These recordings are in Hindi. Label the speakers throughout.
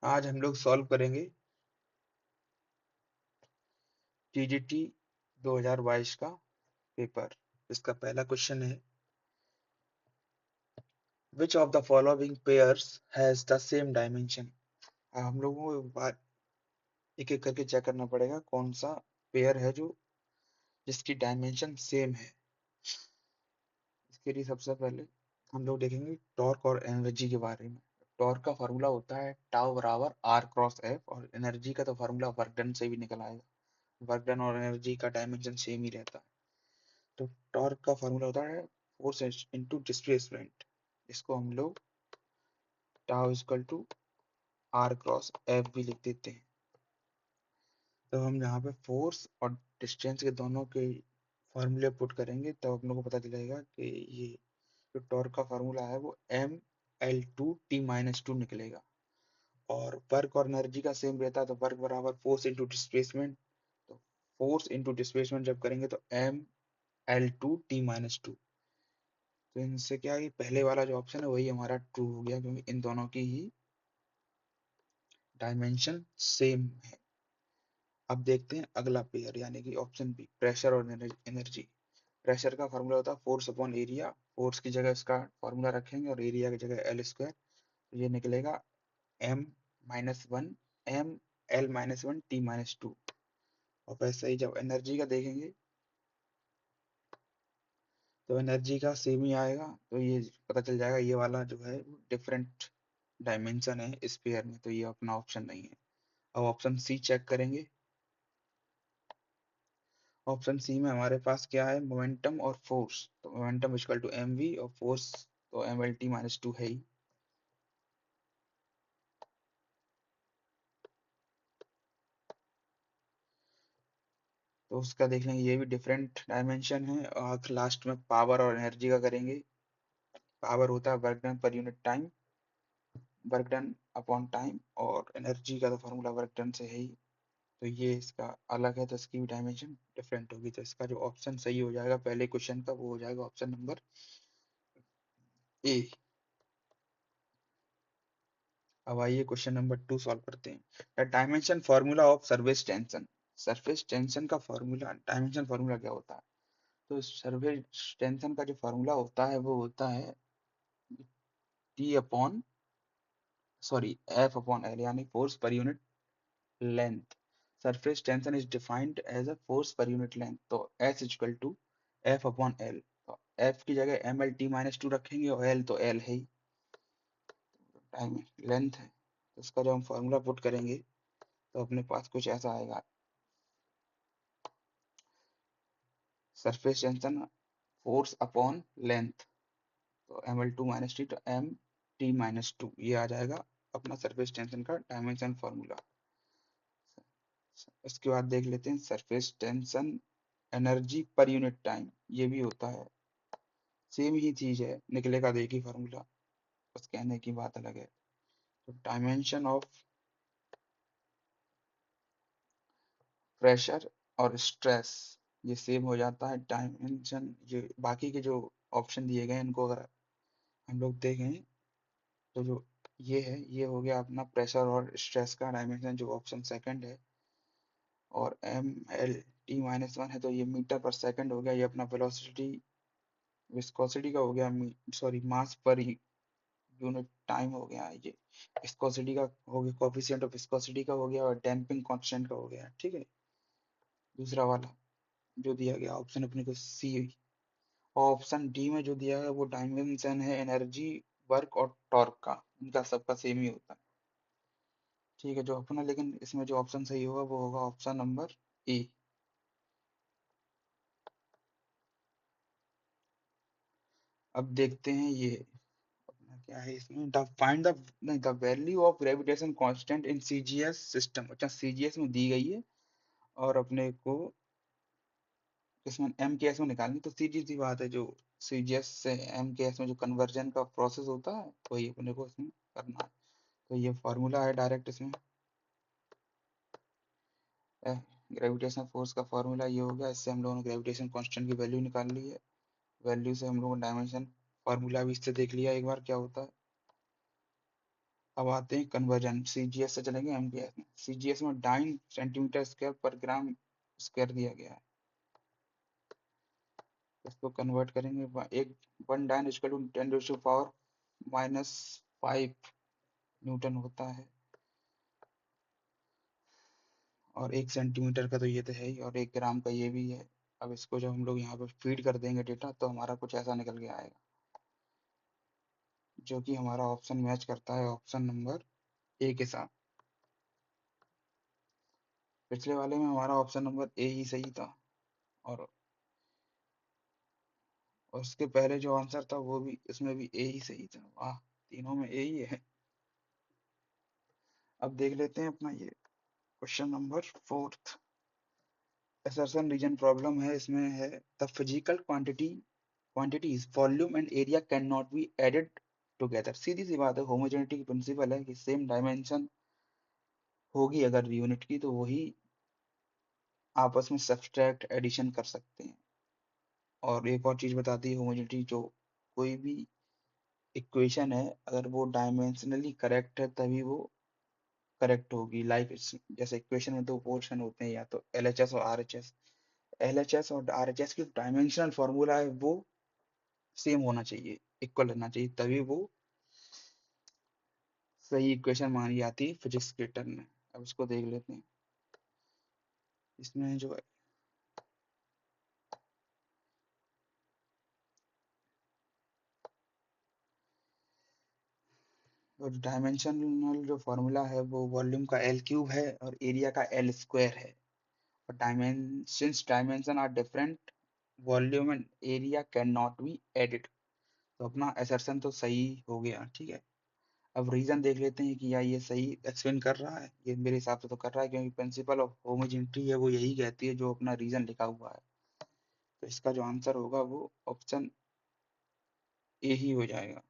Speaker 1: आज हम लोग सॉल्व करेंगे टीजीटी 2022 का पेपर। इसका पहला क्वेश्चन है, which of the following pairs has the same dimension. हम लोगों को एक एक करके चेक करना पड़ेगा कौन सा पेयर है जो जिसकी डायमेंशन सेम है। इसके लिए सबसे पहले हम लोग देखेंगे टॉर्क और एनर्जी के बारे में। टॉर्क का फार्मूला होता है टाउ बराबर आर क्रॉस एफ, और एनर्जी का तो फार्मूला वर्क डन से भी निकल आएगा। वर्क डन और एनर्जी का डायमेंशन सेम ही रहता है। तो टॉर्क का फार्मूला होता है फोर्स इनटू डिस्प्लेसमेंट, इसको हम लोग tau equal to r cross F भी लिख देते हैं। तो हम यहाँ पे फोर्स और डिस्टेंस के दोनों के फार्मूले पुट करेंगे तो हम लोग को पता चलेगा कि ये जो टॉर्क का फार्मूला है वो M L2T-2 निकलेगा। और वर्क और एनर्जी का सेम रहता है तो वर्क बराबर फोर्स इंटू डिस्प्लेसमेंट। तो फोर्स इंटू डिस्प्लेसमेंट जब करेंगे तो M L2T-2। तो इनसे क्या है, पहले वाला जो ऑप्शन है वही हमारा ट्रू हो गया क्योंकि इन दोनों की ही डायमेंशन सेम है। अब देखते हैं अगला पेयर यानी कि ऑप्शन बी, प्रेशर और एनर्जी। प्रेशर का फार्मूला होता है फोर्स अपॉन एरिया। फोर्स की जगह इसका फार्मूला रखेंगे और एरिया की जगह एल स्क्वायर। तो ये निकलेगा M-1 M L-1T-2। और वैसे ही जब एनर्जी का देखेंगे तो एनर्जी का सेम ही आएगा। तो ये पता चल जाएगा ये वाला जो है वो डिफरेंट डायमेंशन है इस पेयर में, तो ये अपना ऑप्शन नहीं है। अब ऑप्शन सी चेक करेंगे। ऑप्शन सी में हमारे पास क्या है, मोमेंटम और फोर्स। तो मोमेंटम इक्वल टू mv और फोर्स तो MLT-2 है ही। तो उसका देख लेंगे, ये भी डिफरेंट डायमेंशन है। और लास्ट में पावर और एनर्जी का करेंगे। पावर होता है work done per unit time, work done upon time, और एनर्जी का तो फॉर्मूला वर्क डन से है ही। तो ये इसका अलग है तो इसकी भी डायमेंशन डिफरेंट होगी। तो इसका जो ऑप्शन सही हो जाएगा पहले क्वेश्चन का वो हो जाएगा ऑप्शन नंबर ए। अब आइए क्वेश्चन नंबर 2 सॉल्व करते हैं। The dimension formula of surface tension. Surface tension का फॉर्मूला, डायमेंशन फॉर्मूला क्या होता है? तो सरफेस टेंशन का जो फॉर्मूला होता है वो होता है T upon sorry F upon L, यानी force per unit length. Surface tension is defined as a force per unit length. तो S equal to F upon L. तो एफ की जगह MLT-2 रखेंगे और एल तो एल है ही, टाइम लेंथ है। तो इसका जब हम फॉर्मूला पुट करेंगे तो अपने पास कुछ ऐसा आएगा, surface tension force upon length. तो ML2-T तो MT-2 ये आ जाएगा अपना सरफेस टेंशन का डायमेंशन फॉर्मूला। इसके बाद देख लेते हैं surface tension energy per unit time, ये भी होता है, सेम ही चीज है, निकलेगा तो एक ही फार्मूला, बस कहने की बात अलग है। तो डायमेंशन ऑफ प्रेशर और स्ट्रेस ये सेम हो जाता है। डायमेंशन ये बाकी के जो ऑप्शन दिए गए हैं इनको अगर हम लोग देखें तो जो ये है ये हो गया अपना प्रेशर और स्ट्रेस का डायमेंशन जो ऑप्शन सेकंड है। और MLT-1 है तो ये मीटर पर सेकंड हो गया, ये अपना वेलोसिटी विस्कोसिटी का हो गया, sorry mass per unit time हो गया ये। विस्कोसिटी का हो गया, कोफिशिएंट ऑफ विस्कोसिटी का हो गया, और डैम्पिंग कांस्टेंट का हो गया। ठीक है, दूसरा वाला जो दिया गया ऑप्शन अपने को सी। ऑप्शन डी में जो दिया है वो डायमेंशन है एनर्जी, वर्क और टॉर्क का, इनका सबका सेम ही होता है। ठीक है, जो अपना लेकिन इसमें जो ऑप्शन सही होगा वो होगा ऑप्शन नंबर ए। अब देखते हैं ये अपना क्या है इसमें, द फाइंड द नहीं the value of gravitation constant in CGS system. अच्छा, सीजीएस में दी गई है और अपने को इसमें एम के एस में निकालनी, तो सीधी सी बात है, जो सीजीएस से एम के एस में जो कन्वर्जन का प्रोसेस होता है वही अपने को इसमें करना है। तो ये फॉर्मूला है डायरेक्ट इसमें, ग्रेविटेशनल फोर्स का फॉर्मूला ये हो गया। इससे हम लोगों ने ग्रेविटेशन कांस्टेंट की वैल्यू निकाल ली है। वैल्यू से हम लोगों ने डायमेंशन फॉर्मूला भी इससे देख लिया एक बार क्या होता है। अब आते हैं कन्वर्जन, सीजीएस से चलेंगे एमजीएस में। सीजीएस में डाइन सेंटीमीटर स्क्वायर पर ग्राम स्क्वायर दिया गया है, इसको कन्वर्ट करेंगे। एक 1 डाइन इक्वल टू 10⁻⁻⁻⁵ न्यूटन होता है, और 1 सेंटीमीटर का तो ये तो है ही, और 1 ग्राम का ये भी है। अब इसको जब हम लोग यहाँ पे फीड कर देंगे डेटा, तो हमारा कुछ ऐसा निकल के आएगा, जो कि हमारा ऑप्शन मैच करता है ऑप्शन नंबर ए के साथ। पिछले वाले में हमारा ऑप्शन नंबर ए ही सही था, और उसके पहले जो आंसर था वो भी, इसमें भी ए ही सही था। वाह, तीनों में ए ही है। अब देख लेते हैं अपना ये question number 4th। Assertion reason problem है, इसमें है the physical quantities volume and area can not be added together. सीधी सी बात है, होमोजेनिटी की प्रिंसिपल है कि सेम डायमेंशन होगी अगर यूनिट की, तो वही आपस में सब्सट्रैक्ट एडिशन कर सकते हैं। और एक और चीज बताती है होमोजेनिटी, जो कोई भी इक्वेशन है, अगर वो डायमेंशनली करेक्ट है तभी वो करेक्ट होगी। लाइक जैसे इक्वेशन में दो पोर्शन होते हैं, या तो एलएचएस और आरएचएस। एलएचएस और आरएचएस की डायमेंशनल फॉर्मूला है वो सेम होना चाहिए, इक्वल रहना चाहिए, तभी वो सही इक्वेशन मानी जाती है फिजिक्स के टर्म में। अब इसको देख लेते हैं। इसमें जो डायमेंशनल जो फॉर्मूला है वो वॉल्यूम का एल क्यूब है और एरिया का एल स्क्वायर है। और dimension are different, volume and area can not be added. तो अपना असर्शन तो सही हो गया, ठीक है। अब रीजन देख लेते हैं कि या ये सही एक्सप्लेन कर रहा है। ये मेरे हिसाब से तो कर रहा है, क्योंकि प्रिंसिपल ऑफ होमोजेनिटी है वो यही कहती है, जो अपना रीजन लिखा हुआ है। तो इसका जो आंसर होगा वो ऑप्शन ए ही हो जाएगा।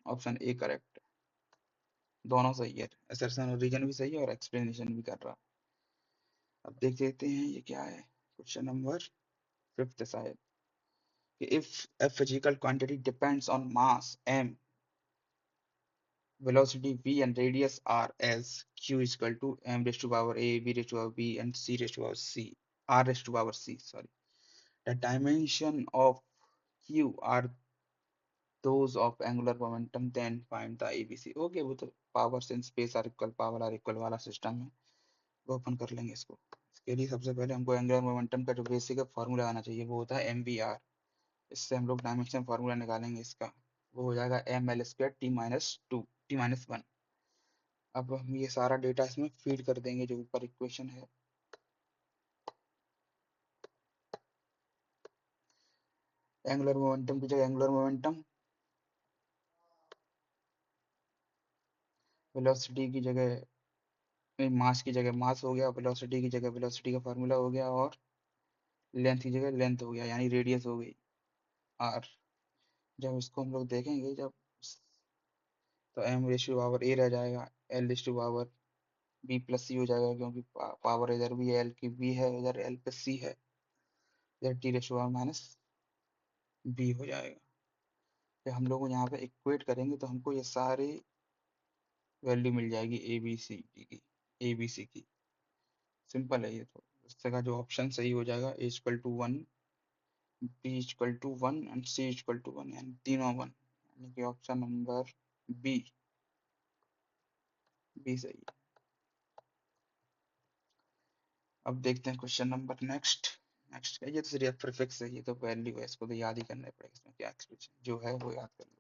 Speaker 1: ऑप्शन ए करेक्ट है, दोनों सही है। असर्शन और रीजन भी सही है और एक्सप्लेनेशन भी कर रहा है। अब देख लेते हैं ये क्या है, क्वेश्चन नंबर 5th शायद। If a physical quantity depends on mass m, velocity v and radius r, as q is equal to m raised to power a, b raised to power b and c raised to power c, r raised to power c, sorry. The dimension of q are those of angular momentum, then find the abc. Okay, वो तो powers in space are equal, power are equal वाला सिस्टम है, वो अपन कर लेंगे इसको। इसके लिए सबसे पहले हमको एंगुलर मोमेंटम का जो बेसिक फॉर्मूला आना चाहिए, वो होता है mvr। इससे हम लोग डायमेंशन फार्मूला निकालेंगे इसका, वो हो जाएगा M L square T minus 1। अब हम ये सारा डेटा इसमें फीड कर देंगे, जो ऊपर इक्वेशन है। एंगुलर मोमेंटम की जगह एंगुलर मोमेंटम, वेलोसिटी की जगह मास की जगह मास हो गया, वेलोसिटी की जगह वेलोसिटी का फार्मूला हो गया, और लेंथ की जगह लेंथ हो गया, यानी रेडियस हो गई आर। जब इसको हम लोग देखेंगे, जब तो एम रेशियो पावर ए रह जाएगा, L ratio power B plus C हो जाएगा, क्योंकि पावर इधर भी है, एल की बी है, इधर एल प्लस सी है, इधर T ratio power minus B हो जाएगा। फिर हम लोग यहाँ पे इक्वेट करेंगे तो हमको ये सारी वैल्यू मिल जाएगी ए बी सी डी की, ए बी सी की। सिंपल है ये तो। इससे का जो ऑप्शन सही हो जाएगा, A equal to 1, B equal to 1 and C equal to 1, यानी तीनों 1, यानी कि ऑप्शन नंबर बी, बी सही है। अब देखते हैं क्वेश्चन नंबर नेक्स्ट। नेक्स्ट ये तो सिर्फ प्रीफिक्स है, ये तो वैल्यू है, इसको तो याद ही करना पड़ेगा, इसमें क्या एक्सप्रेशन जो है वो याद कर लो।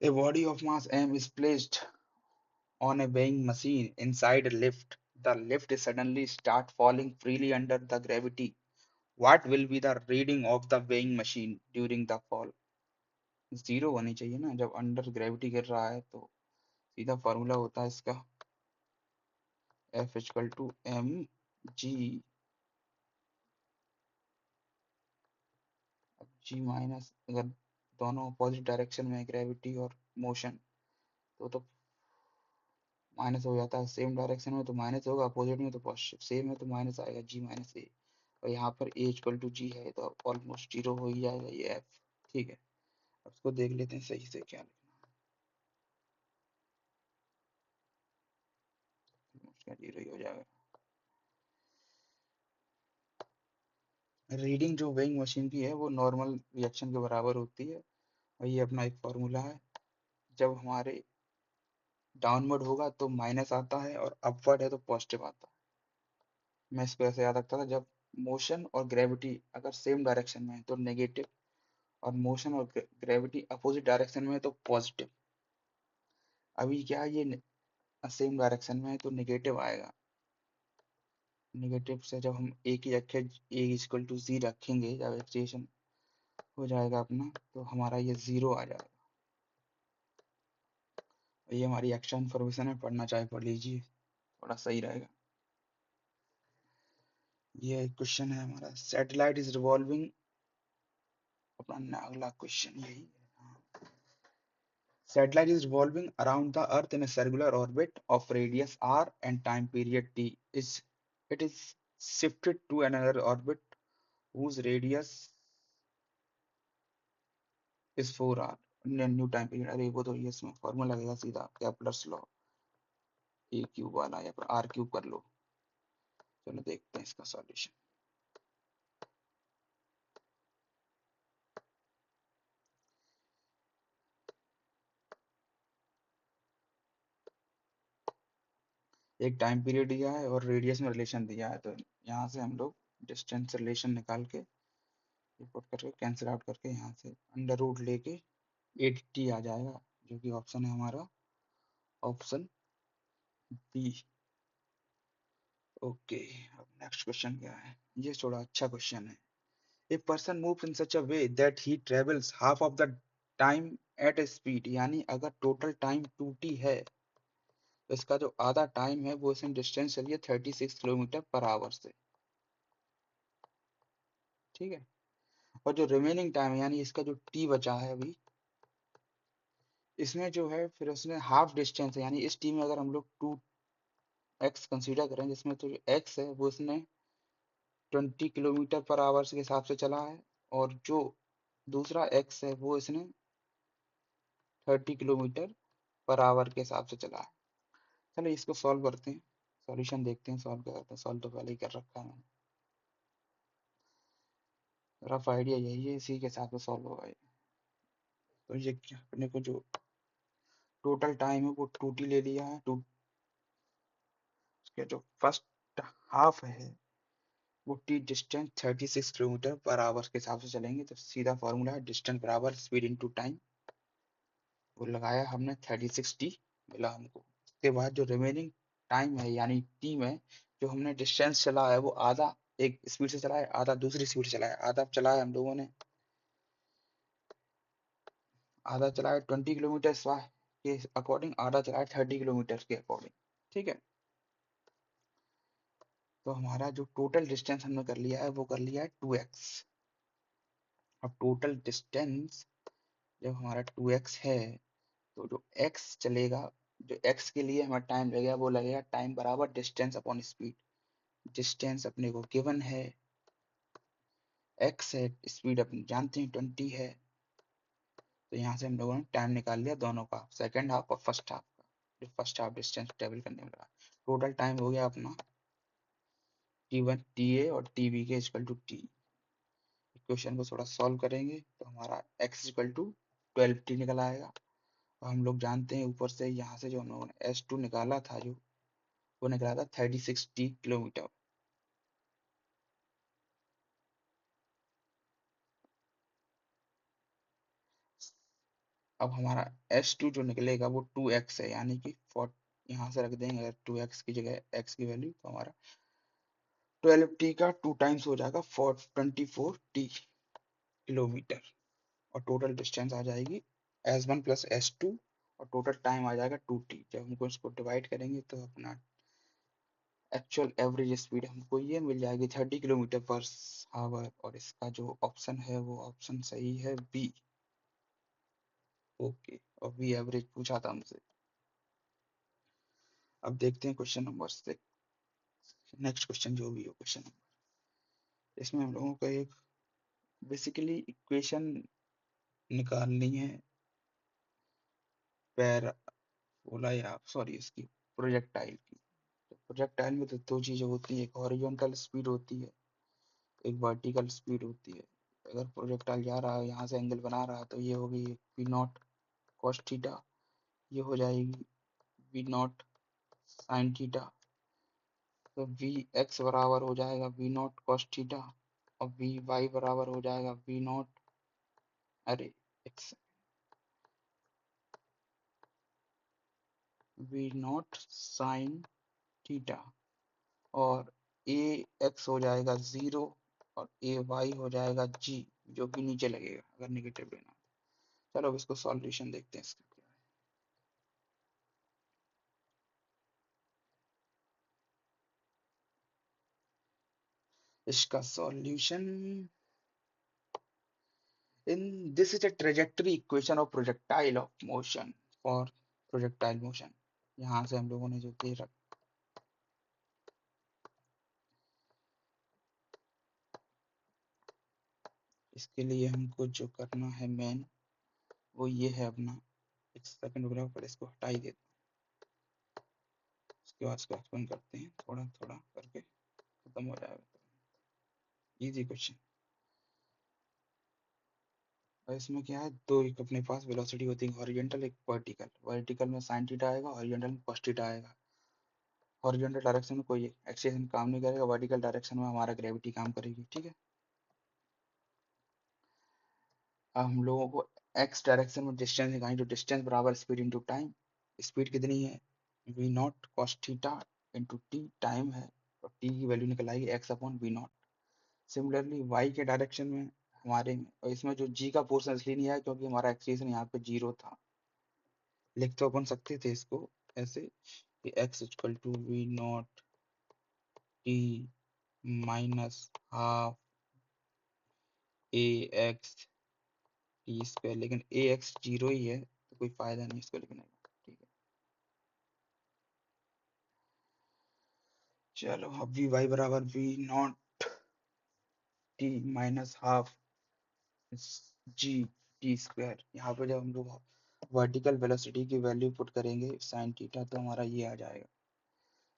Speaker 1: A body of mass m is placed on a weighing machine inside a lift. The lift suddenly start falling freely under the gravity. What will be the reading of the weighing machine during the fall? Zero होनी चाहिए ना, जब अंडर ग्रेविटी गिर रहा है तो सीधा फॉर्मूला होता है इसका F equal to M g, g minus, अगर दोनों अपोजिट डायरेक्शन में ग्रेविटी और मोशन, तो माइनस हो जाता है, सेम डायरेक्शन में तो माइनस होगा, अपोजिट में तो पॉजिटिव, सेम है तो माइनस आएगा, जी माइनस ए। और यहाँ पर ए इक्वल टू जी है तो ऑलमोस्ट जीरो हो ही जाएगा ये एफ। ठीक है, अब इसको देख लेते हैं सही से क्या लिखना है, उसका जीरो ही हो जाएगा। रीडिंग जो वेइंग मशीन की है वो नॉर्मल रिएक्शन के बराबर होती है, और ये अपना एक फॉर्मूला है। जब हमारे डाउनवर्ड होगा तो माइनस आता है और अपवर्ड है तो पॉजिटिव आता है। मैं इसको ऐसे याद रखता था, जब मोशन और ग्रेविटी अगर सेम डायरेक्शन में है तो नेगेटिव, और मोशन और ग्रेविटी अपोजिट डायरेक्शन में है तो पॉजिटिव। अभी क्या है, ये सेम डायरेक्शन में है तो नेगेटिव आएगा। नेगेटिव से जब हम ए की रखे, ए इक्वल टू जी रखेंगे, जब एक्सटेंशन हो जाएगा अपना तो हमारा ये जीरो आ जाएगा। ये हमारी एक्स्ट्रा इन्फॉर्मेशन है, पढ़ना चाहे पढ़ लीजिए, थोड़ा सही रहेगा। ये क्वेश्चन है हमारा, सैटेलाइट इज रिवॉल्विंग, अपना अगला क्वेश्चन यही है। Satellite is revolving around the Earth in a circular orbit of radius r and time period t. It is shifted to another orbit whose radius is 4r. New time period, अरे वो तो ये इसमें फॉर्मूला लगेगा सीधा, केपलर्स लॉ, ए क्यूब वाला, या फिर आर क्यूब कर लो। चलो देखते हैं इसका सॉल्यूशन। एक टाइम पीरियड दिया है और रेडियस में रिलेशन दिया है, तो यहाँ से हम लोग डिस्टेंस रिलेशन निकाल के पुट करके कैंसिल आउट करके यहाँ से अंडर रूट लेके 8t आ जाएगा, जो कि ऑप्शन है हमारा ऑप्शन बी। ओके, अब नेक्स्ट क्वेश्चन क्या है, ये थोड़ा अच्छा क्वेश्चन है। A person moves in such a way that he travels half of the time at a speed, यानी अगर टोटल टाइम 2t है तो इसका जो आधा टाइम है वो इसमें डिस्टेंस चलिए 36 किलोमीटर पर आवर से। ठीक है, और जो रिमेनिंग टाइम है यानी इसका जो टी बचा है अभी, इसमें जो है फिर उसने हाफ डिस्टेंस है, यानी इस टी में अगर हम लोग 2x कंसीडर करें, जिसमें तो जो x है वो इसने 20 किलोमीटर पर आवर्स के हिसाब से चला है, और जो दूसरा एक्स है वो इसने 30 किलोमीटर पर आवर के हिसाब से चला है। चलो इसको सॉल्व करते हैं, सॉल्यूशन देखते हैं, सॉल्व करते हैं। सॉल्व तो पहले ही कर रखा है मैंने, रफ आइडिया यही है, इसी के हिसाब से सॉल्व होगा ये। तो ये अपने को जो टोटल टाइम है वो 2t ले लिया है, टू उसके जो फर्स्ट हाफ है वो T distance 36 kilometre per hour के हिसाब से चलेंगे, तो सीधा फॉर्मूला है डिस्टेंस बराबर स्पीड इनटू टाइम, वो लगाया हमने 36t मिला हमको। उसके बाद जो रिमेनिंग टाइम है यानी टी में जो हमने डिस्टेंस चला है वो आधा एक स्पीड से चला है, आधा दूसरी स्पीड से चला है। आधा चला है हम लोगों ने, आधा चला है 20 किलोमीटर के अकॉर्डिंग, आधा चला है 30 किलोमीटर के अकॉर्डिंग। ठीक है, तो हमारा जो टोटल डिस्टेंस हमने कर लिया है वो कर लिया है 2x। अब टोटल डिस्टेंस जब हमारा 2x है तो जो x चलेगा, जो x के लिए हमारा टाइम लगेगा वो लगेगा टाइम बराबर डिस्टेंस अपॉन स्पीड। डिस्टेंस अपने को गिवन है, x है, स्पीड अपनी जानते हैं 20 है, तो यहाँ से हम लोगों ने टाइम निकाल लिया दोनों का, सेकेंड हाफ और फर्स्ट हाफ का, जो फर्स्ट हाफ डिस्टेंस ट्रेवल करने में लगा। टोटल टाइम हो गया अपना t1 ta और tb के इक्वल टू t। इक्वेशन को थोड़ा सॉल्व करेंगे तो हमारा x इक्वल टू 12t निकल आएगा। और हम लोग जानते हैं ऊपर से यहाँ से जो हम लोगों ने s2 निकाला था, जो वो निकला था 36t किलोमीटर। अब हमारा S2 जो निकलेगा वो 2x है, यानी कि 4 यहाँ से रख देंगे, अगर 2x की जगह x की वैल्यू, तो हमारा 12t का 2 टाइम्स हो जाएगा 24t किलोमीटर, और टोटल डिस्टेंस आ जाएगी S1 प्लस S2, और टोटल टाइम आ जाएगा 2t। जब हमको इसको डिवाइड करेंगे तो अपना एक्चुअल एवरेज स्पीड हमको ये मिल जाएगी 30 किलोमीटर पर आवर, और इसका जो ऑप्शन है वो ऑप्शन सही है बी। ओके, और बी एवरेज पूछा था हमसे। अब देखते हैं क्वेश्चन नंबर 6, नेक्स्ट क्वेश्चन जो भी हो क्वेश्चन नंबर, इसमें हम लोगों को एक बेसिकली इक्वेशन निकालनी है पैराबोला या सॉरी इसकी प्रोजेक्टाइल की। तो प्रोजेक्टाइल में तो दो चीजें होती है, एक हॉरिजॉन्टल स्पीड होती है, एक वर्टिकल स्पीड होती है। अगर प्रोजेक्टाइल जा रहा है यहाँ से एंगल बना रहा है तो ये होगी पी नॉट कॉस थीटा, ये हो जाएगी वी नॉट साइन थीटा। तो वी एक्स बराबर हो जाएगा वी नॉट कॉस थीटा और वी वाई बराबर हो जाएगा वी नॉट, अरे x, v naught sine theta. और ए एक्स हो जाएगा 0 और ए वाई हो जाएगा जी, जो कि नीचे लगेगा अगर निगेटिव लेना। चलो अब इसको सॉल्यूशन देखते हैं इसका क्या है। इसका solution, in this is a trajectory equation of projectile of motion for projectile motion। यहाँ से हम लोगों ने जो दे रखा, इसके लिए हमको जो करना है मेन वो ये है अपना, एक सेकंड रुक जाओ पर इसको हटा ही देते हैं, उसके बाद इसको एक्सप्लेन करते हैं थोड़ा थोड़ा करके, खत्म हो जाएगा। Easy question. और इसमें क्या है, दो एक अपने पास वेलोसिटी होती है, हॉरिजॉन्टल एक वर्टिकल। वर्टिकल में साइन थीटा आएगा, हॉरिजॉन्टल में कॉस थीटा आएगा। हॉरिजॉन्टल डायरेक्शन में कोई एक्सेशन काम नहीं करेगा, वर्टिकल डायरेक्शन में हमारा ग्रेविटी काम करेगी, ठीक है। अब हम लोगों को एक्स डायरेक्शन में डिस्टेंस निकालनी, तो डिस्टेंस बराबर स्पीड इंटू टाइम। स्पीड कितनी है, v not cos theta into t, time है, और टी की वैल्यू निकल आएगी x upon we naught. Similarly y के डायरेक्शन में हमारे में, और इसमें जो जी का पोर्शन इसलिए नहीं आया क्योंकि हमारा एक्सेशन यहाँ पे 0 था। लिख तो अपन सकते थे इसको ऐसे कि x equal to v naught t minus half a x t square, लेकिन ए एक्स 0 ही है तो कोई फायदा नहीं इसको लिखने का, ठीक है। चलो अब वी वाई बराबर v naught t minus half g t square. यहाँ पे जब हम लोग वर्टिकल वेलोसिटी की वैल्यू पुट करेंगे साइन थीटा तो हमारा ये आ जाएगा।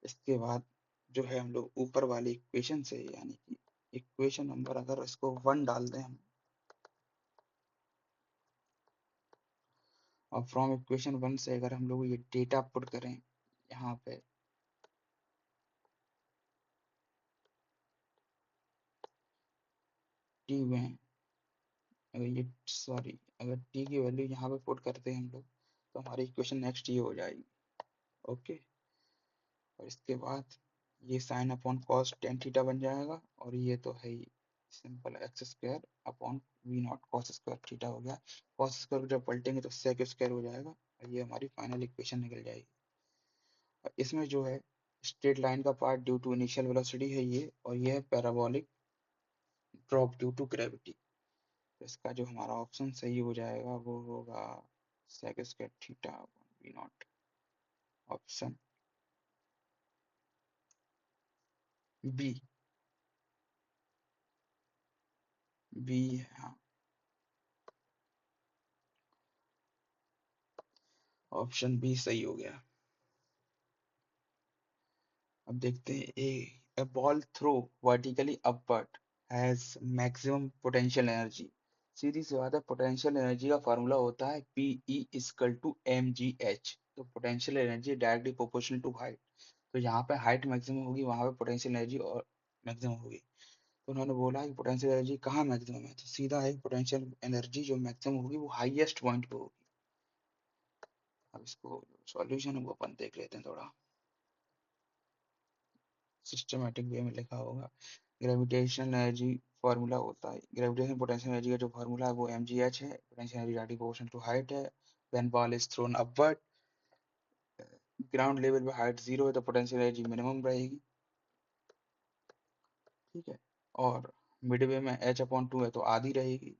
Speaker 1: इसके बाद जो है हम लोग ऊपर वाली इक्वेशन से, यानी कि इक्वेशन नंबर अगर इसको 1 डाल दें हम, और फ्रॉम इक्वेशन 1 से अगर हम लोग ये डेटा पुट करें यहाँ पे, टी में अगर ये सॉरी अगर टी की वैल्यू यहाँ पे पुट करते हैं हम लोग तो हमारी इक्वेशन नेक्स्ट ये हो जाएगी, ओके। और इसके बाद ये sine upon cos tan theta बन जाएगा, और ये तो है ही simple X square upon we not cos square theta हो गया। कॉस स्क्वायर जब पलटेंगे तो सेक स्क्वायर हो जाएगा, और ये हमारी फाइनल इक्वेशन निकल जाएगी। और इसमें जो है स्ट्रेट लाइन का part due to initial velocity है ये, और ये है parabolic drop due to gravity. तो इसका जो हमारा ऑप्शन सही हो जाएगा वो होगा sec square theta upon we not, option B. B, हाँ, ऑप्शन बी सही हो गया। अब देखते हैं a ball throw vertically upward has maximum potential energy. सीधी सी बात है, पोटेंशियल एनर्जी का फॉर्मूला होता है P E equal to M G H. तो potential energy directly proportional to height. तो यहाँ पे हाइट मैक्सिमम होगी, वहां पे पोटेंशियल एनर्जी और मैक्सिमम होगी। तो उन्होंने बोला कि पोटेंशियल एनर्जी कहाँ मैक्सिमम है, तो सीधा है पोटेंशियल एनर्जी जो मैक्सिमम होगी वो हाईएस्ट पॉइंट पे होगी। अब इसको सॉल्यूशन है वो अपन देख लेते हैं थोड़ा सिस्टमेटिक वे में लिखा होगा। ग्रेविटेशनल एनर्जी फार्मूला होता है, ग्रेविटेशनल पोटेंशियल एनर्जी का जो फार्मूला है वो mgh है। Potential energy directly proportional to height है। When ball is thrown upward, ground level पे हाइट 0 है तो पोटेंशियल एनर्जी मिनिमम रहेगी, ठीक है। और मिडवे में h अपॉन 2 है तो आधी रहेगी,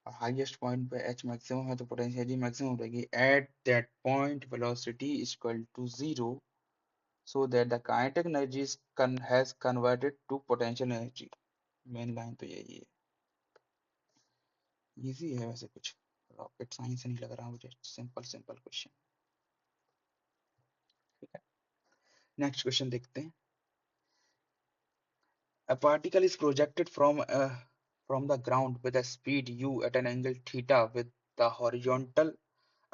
Speaker 1: और हाईएस्ट पॉइंट पे h मैक्सिमम है तो पोटेंशियल एनर्जी मैक्सिमम रहेगी। At that point velocity is equal to 0 so that the kinetic energy has converted to potential energy. Main line तो यही है। इजी है वैसे, कुछ रॉकेट साइंस नहीं लग रहा मुझे, सिंपल सिंपल क्वेश्चन। ठीक है, नेक्स्ट क्वेश्चन देखते हैं। A particle is projected from the ground with a speed u at an angle theta with the horizontal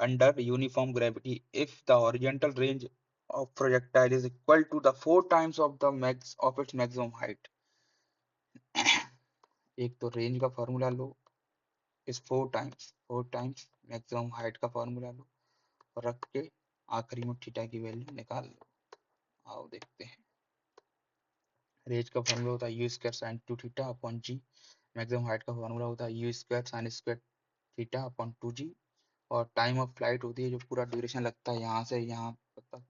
Speaker 1: under uniform gravity. If the horizontal range of projectile is equal to the 4 times of the max of its maximum height, एक तो रेंज का फॉर्मूला लो, इस 4 टाइम्स मैक्सिमम हाइट का फॉर्मूला लो और रख के आखिरी में थीटा की वैल्यू निकाल लो। आओ देखते हैं। रेंज का फॉर्मूला होता है u square sine 2 theta upon g. Maximum height का फॉर्मूला होता है u square sine square theta upon 2g। और टाइम ऑफ फ्लाइट होती है जो पूरा ड्यूरेशन लगता है यहाँ से यहाँ तक,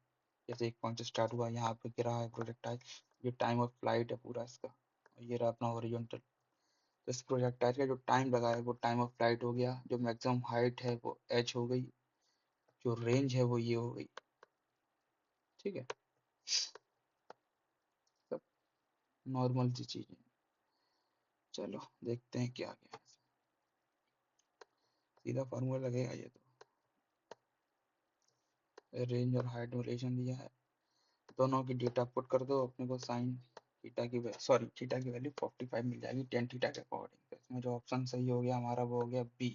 Speaker 1: जैसे एक पॉइंट से स्टार्ट हुआ यहाँ पे गिरा है प्रोजेक्टाइल, ये टाइम ऑफ फ्लाइट है पूरा इसका। और ये रहा अपना हॉरिजॉन्टल, तो इस प्रोजेक्टाइल का जो टाइम लगा है वो टाइम ऑफ फ्लाइट हो गया, जो मैक्सिमम हाइट है वो h हो गई, जो रेंज है वो ये हो गई। ठीक है, सब नॉर्मल सी चीजें। चलो देखते हैं क्या क्या है। सीधा फार्मूला लगेगा ये तो, रेंज और हाइट में रिलेशन दिया है, दोनों की डेटा पुट कर दो, अपने को साइन थीटा की सॉरी थीटा की वैल्यू 45 मिल जाएगी टेन थीटा के अकॉर्डिंग। तो इसमें जो ऑप्शन सही हो गया हमारा वो हो गया बी।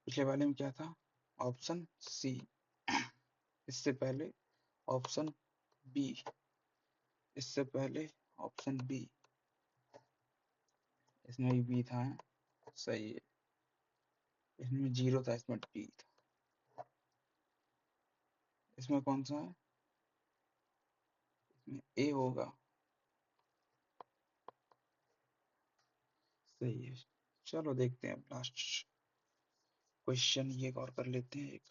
Speaker 1: पिछले वाले में क्या था, ऑप्शन सी, इससे पहले ऑप्शन बी, इससे पहले ऑप्शन बी, इसमें भी बी था, सही है। इसमें जीरो था, इसमें डी था। इसमें कौन सा है, इसमें ए होगा, सही है। चलो देखते हैं लास्ट क्वेश्चन ये और कर लेते हैं एक।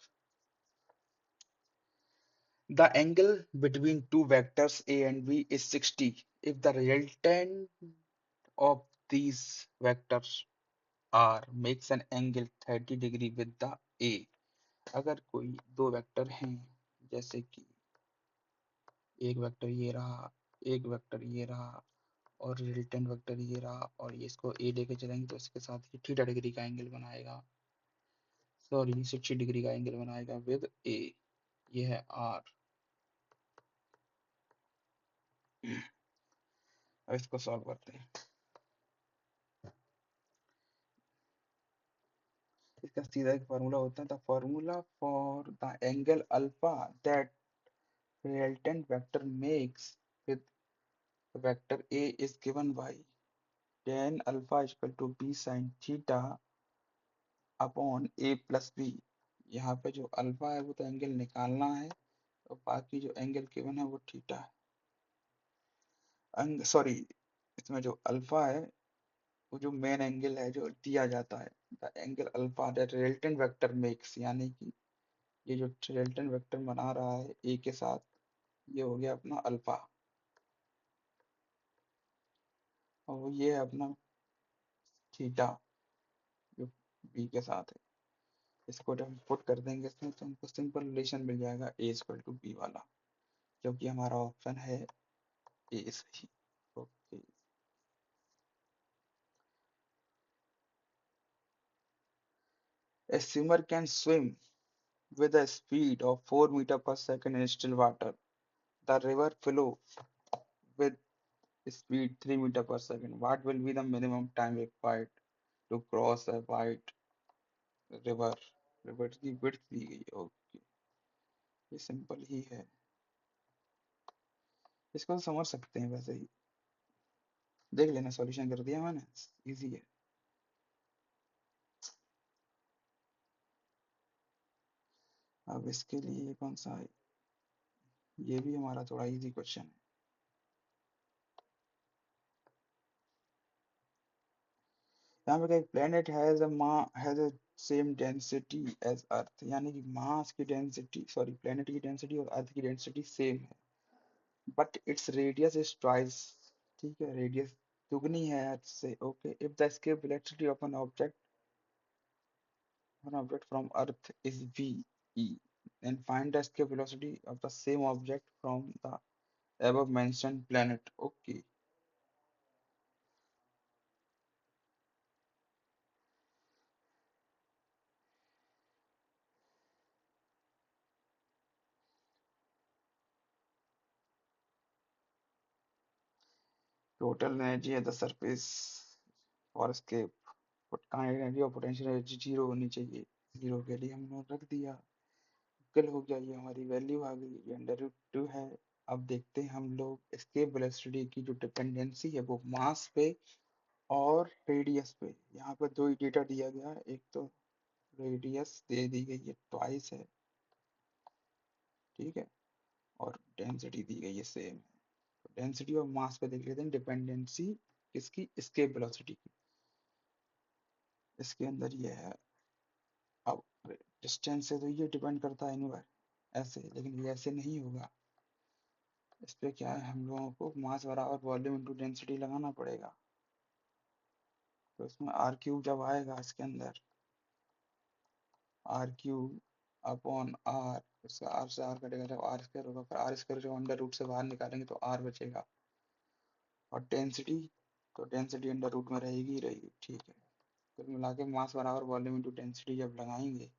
Speaker 1: The angle between two vectors a and b is 60 if the resultant of these vectors r makes an angle 30 degree with the a। अगर कोई दो वेक्टर हैं, जैसे कि एक वेक्टर ये रहा, एक वेक्टर ये रहा और रिजल्टेंट वेक्टर ये रहा, और ये इसको ए लेके चलेंगे तो इसके साथ ये थीटा डिग्री का एंगल बनाएगा, सॉरी 60 डिग्री का एंगल बनाएगा विद ए। ये है आर। अब इसको सॉल्व करते हैं। इसका सीधा एक फार्मूला होता है, the formula for the angle alpha that resultant vector makes with vector a is given by tan alpha is equal to b sin theta upon a plus b। यहाँ पे जो अल्फा है वो तो एंगल निकालना है, और बाकी जो एंगल गिवन है वो थीटा है। सॉरी, इसमें जो अल्फा है वो जो मेन एंगल है जो दिया जाता है, the angle alpha that resultant vector makes, यानी कि ये जो रिजल्टेंट वेक्टर बना रहा है ए के साथ, ये हो गया अपना अल्फा, और ये है अपना थीटा जो बी के साथ है। इसको जब हम पुट कर देंगे इसमें तो हमको सिंपल रिलेशन मिल जाएगा ए इक्वल टू बी वाला, जो कि हमारा ऑप्शन है ए सही। Okay, a swimmer can swim with a speed of 4 meter per second in still water. The river flow with speed 3 meter per second. What will be the minimum time required to cross a wide river? River की विड्थ दी गई है। ओके, ये सिंपल ही है, इसको तो समझ सकते हैं वैसे ही, देख लेना सॉल्यूशन कर दिया मैंने, इजी है। अब इसके लिए कौन सा है, ये भी हमारा थोड़ा इजी क्वेश्चन है। यहाँ पे planet has a same density as earth, यानी कि मास की डेंसिटी, सॉरी प्लेनेट की डेंसिटी और अर्थ की डेंसिटी सेम है, but it's radius is twice. ठीक है, रेडियस दुगनी है अर्थ से। Okay, if the escape velocity of an object from earth is v e, and find the escape velocity of the same object from the above mentioned planet. Okay. Total energy at the surface for escape. But kinetic energy और potential energy जीरो होनी चाहिए. जीरो के लिए हमने रख दिया. कल हो गया, ये हमारी वैल्यू आ गई, ये अंडर रूट टू है. अब देखते हैं हम लोग escape velocity की जो डिपेंडेंसी है वो मास पे और रेडियस पे. यहाँ पर दो ही डेटा दिया गया है. एक तो रेडियस दे दी गई है, ट्वाइस है, ठीक है, और डेंसिटी दी गई है, सेम है. डेंसिटी और मास पे देख लेते हैं डिपेंडेंसी किसकी, escape velocity की. इसके अंदर ये है. अब डिस्टेंस से तो ये डिपेंड करता है इनवर ऐसे, लेकिन ये ऐसे नहीं होगा. इस पे क्या है, हम लोगों को मास बराबर वॉल्यूम इंटू डेंसिटी लगाना पड़ेगा. तो इसमें आर क्यूब जब आएगा इसके अंदर, आर क्यूब अपॉन आर, इसका आर से आर कटेगा, जब आर स्क्वायर होगा, फिर आर स्क्वायर जब अंडर रूट से बाहर निकालेंगे तो आर बचेगा. और डेंसिटी, तो डेंसिटी अंडर रूट में रहेगी ही रहेगी, ठीक है. कुल मिला के मास बराबर वॉल्यूम इंटू डेंसिटी जब लगाएंगे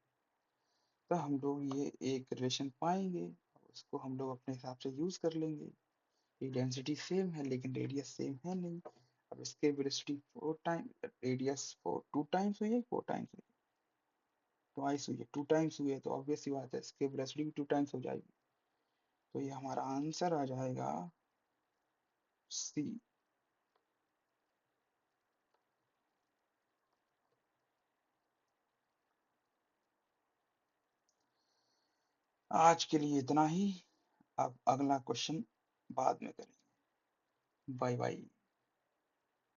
Speaker 1: तो हम लोग ये एक रिलेशन पाएंगे. उसको हम लोग अपने हिसाब से यूज कर लेंगे. ये डेंसिटी सेम है लेकिन रेडियस सेम है नहीं. अब इसके velocity four time, radius four two times हुई है, फोर टाइम्स हुई है, ट्वाइस हुई है, टू टाइम्स हुई है, तो ऑब्वियस सी बात है इसके वेलोसिटी भी टू टाइम्स हो जाएगी. तो ये हमारा आंसर आ जाएगा सी. आज के लिए इतना ही. अब अगला क्वेश्चन बाद में करेंगे. Bye bye.